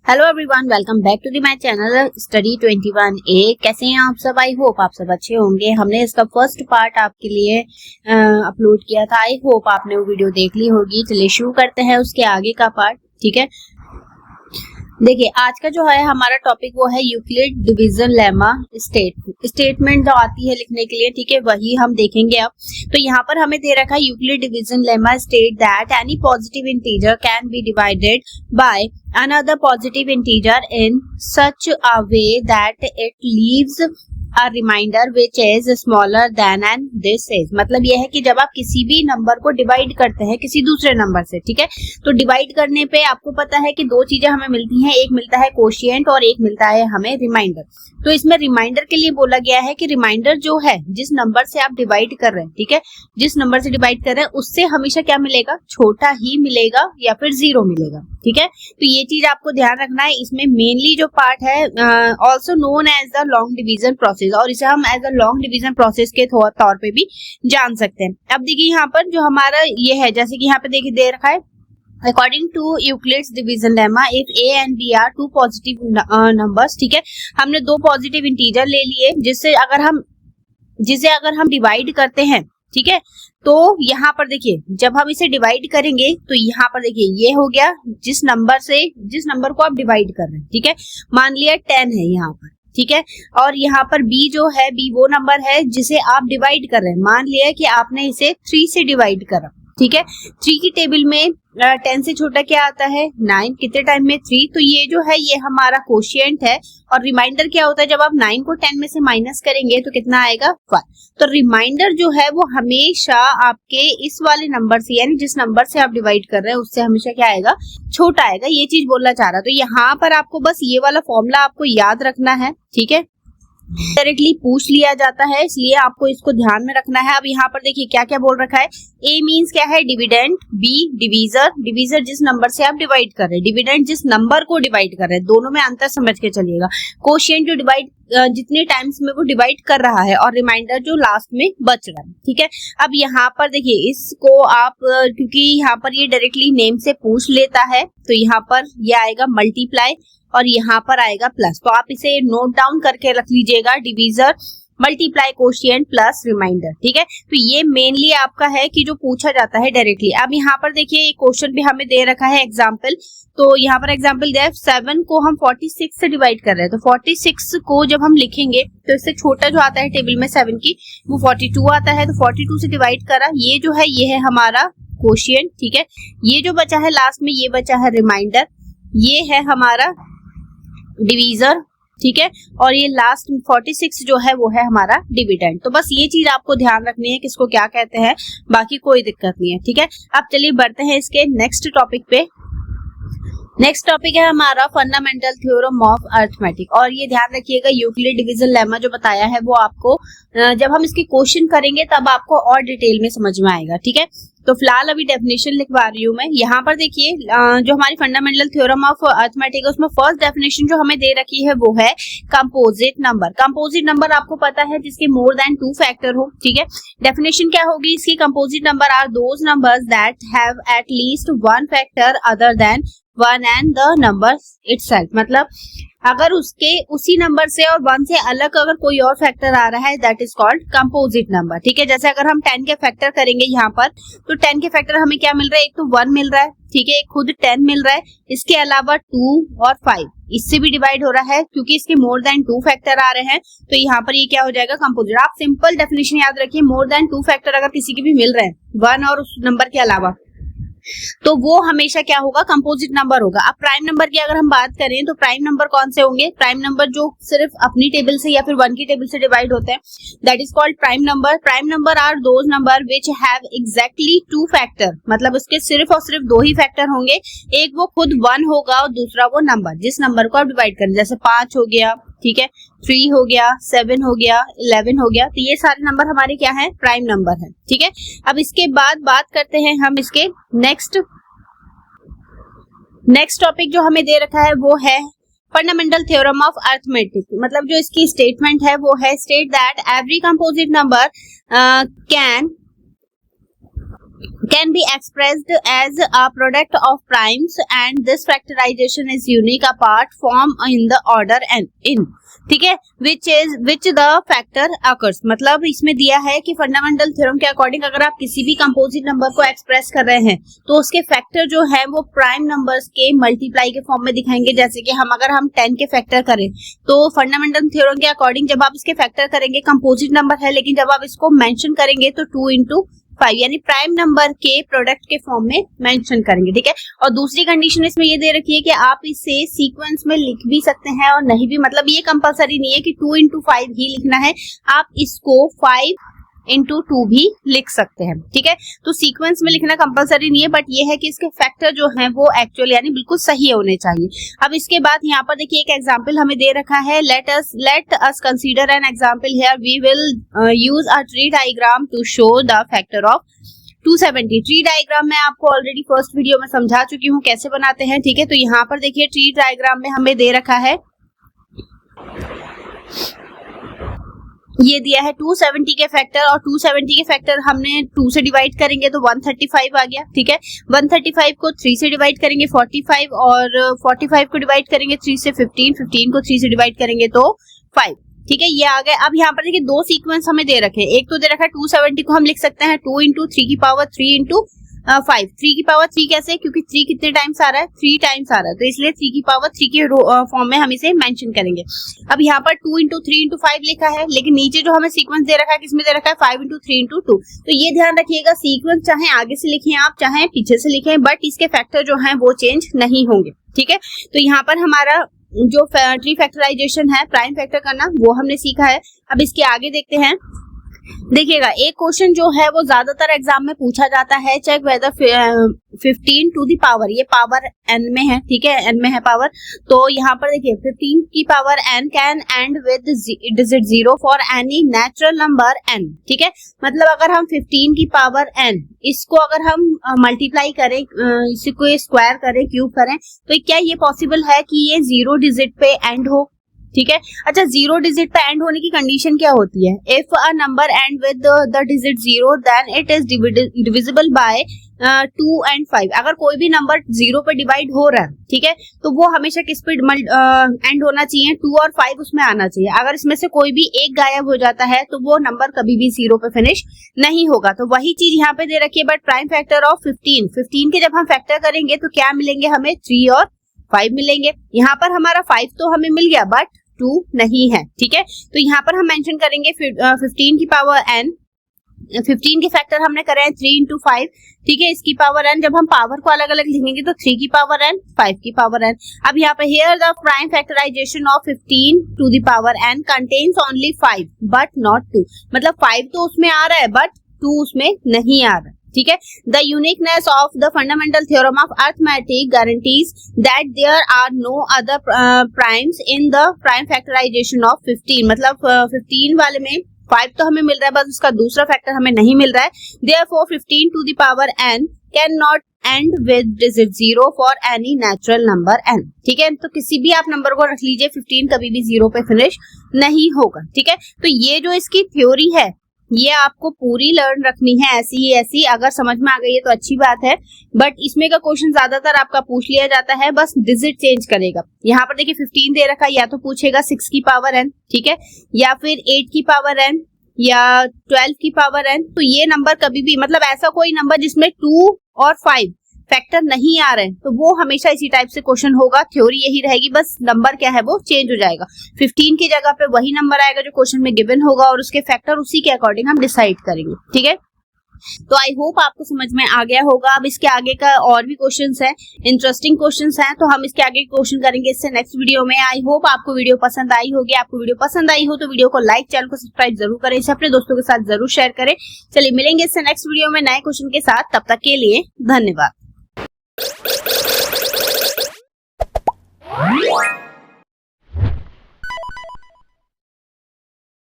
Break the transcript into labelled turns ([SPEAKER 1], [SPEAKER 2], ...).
[SPEAKER 1] Hello everyone, welcome back to the my channel study 21A। कैसे हैं आप सब? आई होप आप सब अच्छे होंगे। हमने इसका फर्स्ट पार्ट आपके लिए अपलोड किया था। आई होप आपने वो वीडियो देख ली होगी। चलिए शुरू करते हैं उसके आगे का पार्ट। ठीक है, देखिए आज का जो है हमारा टॉपिक वो है यूक्लिड डिवीजन लेमा स्टेटमेंट जो आती है लिखने के लिए। ठीक है, वही हम देखेंगे अब। तो यहाँ पर हमें दे रखा है Euclid division lemma state that any positive integer can be divided by another positive integer in such a way that it leaves a remainder which is smaller than and this is. मतलब यह है कि जब आप किसी भी number को divide करते हैं किसी दूसरे नंबर से, ठीक है, तो डिवाइड करने पे आपको पता है कि दो चीजें हमें मिलती हैं, एक मिलता है कोशिएंट और एक मिलता है हमें रिमाइंडर। तो इसमें रिमाइंडर के लिए बोला गया है कि रिमाइंडर जो है जिस नंबर से आप डिवाइड कर रहे हैं, ठीक है, जिस नंबर से डिवाइड कर रहे हैं उससे हमेशा क्या मिलेगा, छोटा ही मिलेगा या फिर जीरो मिलेगा। ठीक है, तो ये चीज आपको ध्यान रखना है। इसमें मेनली जो पार्ट है also known as the long division process, और इसे हम as a long division process के तौर पे भी जान सकते हैं। अब देखिए यहाँ पर जो हमारा ये है, जैसे कि यहाँ पे देखिए दे रखा है According to Euclid's division lemma, if a and b are two positive numbers, ठीक है, हमने दो पॉजिटिव इंटीजर ले लिए जिसे अगर हम डिवाइड करते हैं, ठीक है, तो यहाँ पर देखिए जब हम इसे डिवाइड करेंगे तो यहाँ पर देखिए ये हो गया जिस नंबर को आप डिवाइड कर रहे हैं, ठीक है, मान लिया 10 है यहाँ पर, ठीक है, और यहाँ पर b जो है, b वो नंबर है जिसे आप डिवाइड कर रहे हैं। मान लिया कि आपने इसे 3 से डिवाइड करा, ठीक है, 3 की टेबल में 10 से छोटा क्या आता है, 9, कितने टाइम में 3, तो ये जो है ये हमारा कोशिएंट है। और रिमाइंडर क्या होता है, जब आप 9 को 10 में से माइनस करेंगे तो कितना आएगा, 1। तो रिमाइंडर जो है वो हमेशा आपके इस वाले नंबर से, यानी जिस नंबर से आप डिवाइड कर रहे हैं उससे हमेशा क्या आएगा, छोटा आएगा। ये चीज बोलना चाह रहा। तो यहाँ पर आपको बस ये वाला फॉर्मूला आपको याद रखना है, ठीक है, डायरेक्टली पूछ लिया जाता है इसलिए आपको इसको ध्यान में रखना है। अब यहाँ पर देखिए क्या क्या बोल रखा है। ए मींस क्या है, डिविडेंड, बी डिवीजर जिस नंबर से आप डिवाइड कर रहे हैं, डिविडेंड जिस नंबर को डिवाइड कर रहे हैं, दोनों में अंतर समझ के चलिएगा। कोशिएंट जो डिवाइड जितने टाइम्स में वो डिवाइड कर रहा है, और रिमाइंडर जो लास्ट में बच रहा है। ठीक है, अब यहाँ पर देखिए इसको आप क्योंकि यहाँ पर ये डायरेक्टली नेम से पूछ लेता है तो यहाँ पर ये आएगा मल्टीप्लाई और यहाँ पर आएगा प्लस। तो आप इसे नोट डाउन करके रख लीजिएगा, divisor multiply quotient plus remainder. ठीक है, तो ये मेनली आपका है कि जो पूछा जाता है डायरेक्टली। अब यहाँ पर देखिए क्वेश्चन भी हमें दे रखा है एग्जाम्पल। तो यहाँ पर एग्जाम्पल दिया है 7 को हम 46 से डिवाइड कर रहे हैं, तो 46 को जब हम लिखेंगे तो इससे छोटा जो आता है टेबल में 7 की वो 42 आता है। तो 42 से डिवाइड करा, ये जो है ये है हमारा कोशिएंट। ठीक है, ये जो बचा है लास्ट में ये बचा है रिमाइंडर, ये है हमारा डिवीजर। ठीक है, और ये लास्ट 46 जो है वो है हमारा डिविडेंड। तो बस ये चीज आपको ध्यान रखनी है किसको क्या कहते हैं, बाकी कोई दिक्कत नहीं है। ठीक है, अब चलिए बढ़ते हैं इसके नेक्स्ट टॉपिक पे। नेक्स्ट टॉपिक है हमारा फंडामेंटल थ्योरम ऑफ अरिथमेटिक। और ये ध्यान रखिएगा यूक्लिड डिवीजन लेमा जो बताया है वो आपको जब हम इसके क्वेश्चन करेंगे तब आपको और डिटेल में समझ में आएगा। ठीक है, तो फिलहाल अभी डेफिनेशन लिखवा रही हूँ मैं। यहाँ पर देखिए जो हमारी फंडामेंटल थ्योरम ऑफ अरिथमेटिक है उसमें फर्स्ट डेफिनेशन जो हमें दे रखी है वो है कंपोजिट नंबर। कंपोजिट नंबर आपको पता है जिसके मोर देन 2 फैक्टर हो। ठीक है, डेफिनेशन क्या होगी इसकी, composite number are those numbers that have at least 1 factor other than 1 and the number itself. मतलब अगर उसके उसी नंबर से और 1 से अलग अगर कोई और फैक्टर आ रहा है that is called composite number. ठीक है, जैसे अगर हम 10 के फैक्टर करेंगे यहाँ पर तो 10 के फैक्टर हमें क्या मिल रहा है, एक तो 1 मिल रहा है, ठीक है, एक खुद 10 मिल रहा है, इसके अलावा 2 और 5 इससे भी डिवाइड हो रहा है क्योंकि इसके मोर देन 2 फैक्टर आ रहे हैं। तो यहाँ पर ये क्या हो जाएगा, कंपोजिट। आप सिंपल डेफिनेशन याद रखिए, मोर देन 2 फैक्टर अगर किसी के भी मिल रहे हैं 1 और उस नंबर के अलावा, तो वो हमेशा क्या होगा, कंपोजिट नंबर होगा। अब प्राइम नंबर की अगर हम बात करें तो प्राइम नंबर कौन से होंगे, प्राइम नंबर जो सिर्फ अपनी टेबल से या फिर 1 की टेबल से डिवाइड होते हैं that is called prime number. Prime number are those number which have exactly 2 factor. मतलब उसके सिर्फ और सिर्फ 2 ही फैक्टर होंगे, एक वो खुद 1 होगा और दूसरा वो नंबर जिस नंबर को आप डिवाइड करें, जैसे 5 हो गया, ठीक है, 3 हो गया, 7 हो गया, 11 हो गया। तो ये सारे नंबर हमारे क्या है, प्राइम नंबर है। ठीक है, अब इसके बाद बात करते हैं हम इसके नेक्स्ट टॉपिक जो हमें दे रखा है वो है फंडामेंटल थ्योरम ऑफ अरिथमेटिक। मतलब जो इसकी स्टेटमेंट है वो है state that every composite number can be expressed as a product of primes and this factorization is unique apart from in the order and in, ठीक है, which the factor occurs। मतलब इसमें दिया है कि फंडामेंटल थ्योरम के according अगर आप किसी भी कंपोजिट नंबर को एक्सप्रेस कर रहे हैं तो उसके फैक्टर जो है वो प्राइम नंबर्स के मल्टीप्लाई के फॉर्म में दिखाएंगे। जैसे कि अगर हम 10 के फैक्टर करें तो फंडामेंटल थ्योरम के अकॉर्डिंग जब आप इसके फैक्टर करेंगे, कंपोजिट नंबर है लेकिन जब आप इसको मेंशन करेंगे तो 2 into 5 यानी प्राइम नंबर के प्रोडक्ट के फॉर्म में मेंशन करेंगे, ठीक है। और दूसरी कंडीशन इसमें ये दे रखी है कि आप इसे सीक्वेंस में लिख भी सकते हैं और नहीं भी, मतलब ये कंपलसरी नहीं है कि 2 into 5 ही लिखना है, आप इसको 5 into 2 भी लिख सकते हैं, ठीक है। तो सीक्वेंस में लिखना कंपलसरी नहीं है, बट ये है कि इसके फैक्टर जो हैं वो एक्चुअल यानी बिल्कुल सही होने चाहिए। अब इसके बाद यहाँ पर देखिए एक एग्जांपल हमें दे रखा है, let us consider an example here, we will use a tree diagram to show the factor of 270। Tree diagram मैं आपको ऑलरेडी फर्स्ट वीडियो में समझा चुकी हूँ कैसे बनाते हैं, ठीक है। तो यहाँ पर देखिए ट्री डायग्राम में हमें दे रखा है, ये दिया है 270 के फैक्टर और 270 के फैक्टर हमने 2 से डिवाइड करेंगे तो 135 आ गया, ठीक है। 135 को 3 से डिवाइड करेंगे 45 और 45 को डिवाइड करेंगे 3 से 15, 15 को 3 से डिवाइड करेंगे तो 5, ठीक है। ये आ गए। अब यहाँ पर देखिए दो सीक्वेंस हमें दे रखे हैं, एक तो दे रखा है 270 को हम लिख सकते हैं 2 into 3 की पावर 3 into 5। 3 की पावर 3 कैसे, क्योंकि 3 कितने टाइम्स आ रहा है, 3 टाइम्स आ रहा है, तो इसलिए 3 की पावर 3 के फॉर्म में हम इसे मेंशन करेंगे। अब यहाँ पर 2 into 3 into 5 लिखा है, लेकिन नीचे जो हमें सीक्वेंस दे रखा है किसमें दे रखा है 5 into 3 into 2। तो ये ध्यान रखिएगा, सीक्वेंस चाहे आगे से लिखें आप चाहे पीछे से लिखें, बट इसके फैक्टर जो है वो चेंज नहीं होंगे, ठीक है। तो यहाँ पर हमारा जो ट्री फैक्टराइजेशन है, प्राइम फैक्टर करना, वो हमने सीखा है। अब इसके आगे देखते हैं। देखिएगा एक क्वेश्चन जो है वो ज्यादातर एग्जाम में पूछा जाता है, check whether 15 to the power, ये पावर n में है, ठीक है, n में है पावर। तो यहाँ पर देखिए 15 की power n can and with digit 0 for any natural number n, ठीक है। मतलब अगर हम 15 की पावर n इसको अगर हम मल्टीप्लाई करें, इसको स्क्वायर करें, क्यूब करें, तो क्या ये पॉसिबल है कि ये 0 डिजिट पे एंड हो, ठीक है। अच्छा 0 डिजिट पे एंड होने की कंडीशन क्या होती है, if a number end with the digit 0 then it is divisible by 2 and 5। अगर कोई भी नंबर 0 पे डिवाइड हो रहा है, ठीक है, तो वो हमेशा किस पे एंड होना चाहिए, 2 और 5 उसमें आना चाहिए। अगर इसमें से कोई भी एक गायब हो जाता है तो वो नंबर कभी भी 0 पे फिनिश नहीं होगा। तो वही चीज यहाँ पे दे रखी है, बट प्राइम फैक्टर ऑफ 15 के जब हम फैक्टर करेंगे तो क्या मिलेंगे हमें, 3 और 5 मिलेंगे। यहाँ पर हमारा 5 तो हमें मिल गया बट 2 नहीं है, ठीक है। तो यहाँ पर हम मेंशन करेंगे 15 की पावर n, 15 के फैक्टर हमने करे हैं 3 into 5, ठीक है। इसकी पावर n, जब हम पावर को अलग अलग लिखेंगे तो 3 की पावर n, 5 की पावर n। अब यहाँ पे here the prime factorization of 15 to the power n contains only 5 but not 2। मतलब 5 तो उसमें आ रहा है बट 2 उसमें नहीं आ रहा है, ठीक है। The uniqueness of the fundamental theorem of arithmetic guarantees that there are no other primes in the prime factorization of 15। मतलब 15 वाले में 5 तो हमें मिल रहा है, बस उसका दूसरा फैक्टर हमें नहीं मिल रहा है। Therefore 15 to the power n cannot end with digit 0 for any natural number n, ठीक है। तो किसी भी आप नंबर को रख लीजिए, 15 कभी भी 0 पे फिनिश नहीं होगा, ठीक है। तो ये जो इसकी थ्योरी है ये आपको पूरी लर्न रखनी है ऐसी ही ऐसी, अगर समझ में आ गई है तो अच्छी बात है, बट इसमें का क्वेश्चन ज्यादातर आपका पूछ लिया जाता है, बस डिजिट चेंज करेगा। यहाँ पर देखिए 15 दे रखा है, या तो पूछेगा 6 की पावर n, ठीक है, या फिर 8 की पावर n या 12 की पावर n। तो ये नंबर कभी भी, मतलब ऐसा कोई नंबर जिसमें 2 और 5 फैक्टर नहीं आ रहे हैं, तो वो हमेशा इसी टाइप से क्वेश्चन होगा। थ्योरी यही रहेगी, बस नंबर क्या है वो चेंज हो जाएगा। 15 की जगह पे वही नंबर आएगा जो क्वेश्चन में गिवन होगा और उसके फैक्टर उसी के अकॉर्डिंग हम डिसाइड करेंगे, ठीक है। तो आई होप आपको समझ में आ गया होगा। अब इसके आगे का और भी क्वेश्चंस हैं, इंटरेस्टिंग क्वेश्चंस हैं, तो हम इसके आगे क्वेश्चन करेंगे इससे नेक्स्ट वीडियो में। आई होप आपको वीडियो पसंद आई होगी। आपको वीडियो पसंद आई हो तो वीडियो को लाइक, चैनल को सब्सक्राइब जरूर करें, इसे अपने दोस्तों के साथ जरूर शेयर करें। चलिए मिलेंगे इससे नेक्स्ट वीडियो में नए क्वेश्चन के साथ, तब तक के लिए धन्यवाद।